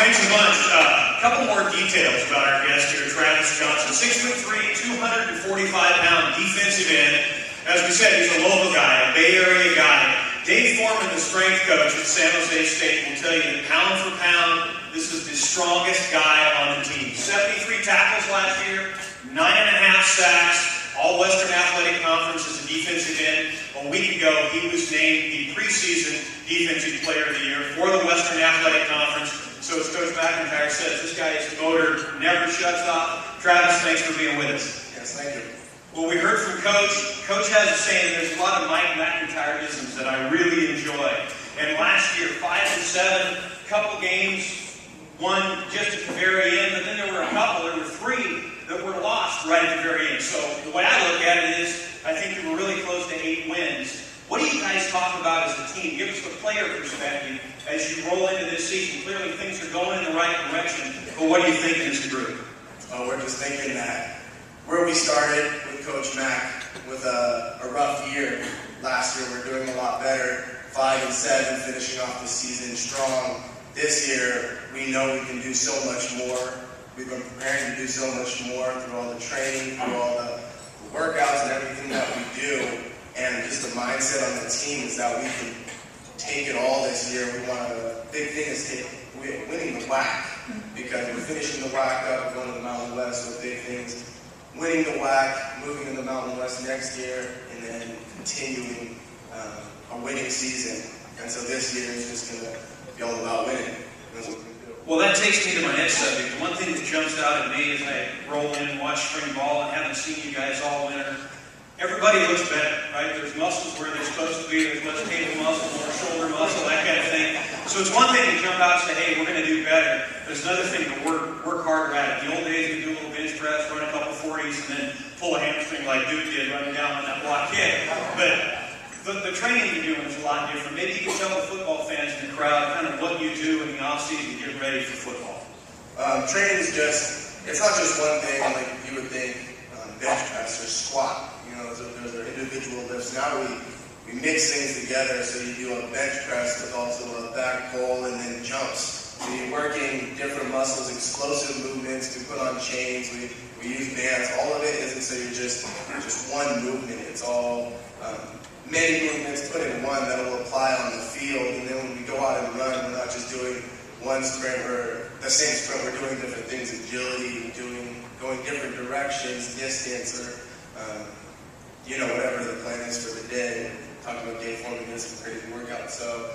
Thanks a bunch. A couple more details about our guest here, Travis Johnson. 6'3", 245-pound defensive end. As we said, he's a local guy, a Bay Area guy. Dave Foreman, the strength coach at San Jose State, will tell you that pound for pound, this is the strongest guy on the team. 73 tackles last year, 9.5 sacks, all Western Athletic Conference as a defensive end. A week ago, he was named the preseason Defensive Player of the Year for the Western Athletic Conference. So as Coach McIntyre says, this guy's motor never shuts off. Travis, thanks for being with us. Yes, thank you. Well, we heard from Coach. Coach has a saying, there's a lot of Mike McIntyreisms that I really enjoy. And last year, 5-7, couple games, one just at the very end, but then there were three that were lost right at the very end. So the way I look at it is, I think we were really close to 8 wins. What do you guys talk about as a team? Give us the player perspective as you roll into this season. Clearly things are going in the right direction, but what do you think in this group? We're just thinking that where we started with Coach Mack with a rough year last year, we're doing a lot better. 5-7, finishing off the season strong. This year, we know we can do so much more. We've been preparing to do so much more through all the training, through all the workouts and everything that we do. And just the mindset on the team is that we can take it all this year. The big thing is winning the WAC, because we're finishing the WAC up, going to the Mountain West, so big things. Winning the WAC, moving in the Mountain West next year, and then continuing a winning season. And so this year is just going to be all about winning. That's what we do. Well, that takes me to my next subject. The one thing that jumps out at me as I roll in and watch spring ball and haven't seen you guys all winter, everybody looks better, right? There's muscles where they're supposed to be. There's less table muscle, more shoulder muscle, that kind of thing. So it's one thing to jump out and say, hey, we're going to do better. But it's another thing to work harder at it. The old days, we'd do a little bench press, run a couple 40s, and then pull a hamstring like Duke did running down on that block kick. But the training you're doing is a lot different. Maybe you can tell the football fans in the crowd kind of what you do in the offseason to get ready for football. Training is it's not just one thing like you would think, bench press or squat. Those are individual lifts. Now we mix things together, so you do a bench press with also a back pull and then jumps. So you're working different muscles, explosive movements. We put on chains. We use bands. All of it isn't so you're just one movement. It's all many movements put in one that will apply on the field. And then when we go out and run, we're not just doing one sprint or the same sprint. We're doing different things: agility, going different directions, distance, or whatever the plan is for the day. Talking about Dave Foreman doing some crazy workouts. So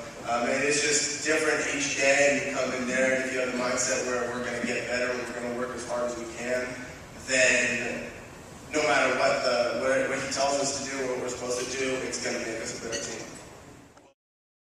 it's just different each day, and you come in there, and if you have the mindset where we're going to get better and we're going to work as hard as we can, then no matter what he tells us to do, what we're supposed to do, it's going to make us a better team.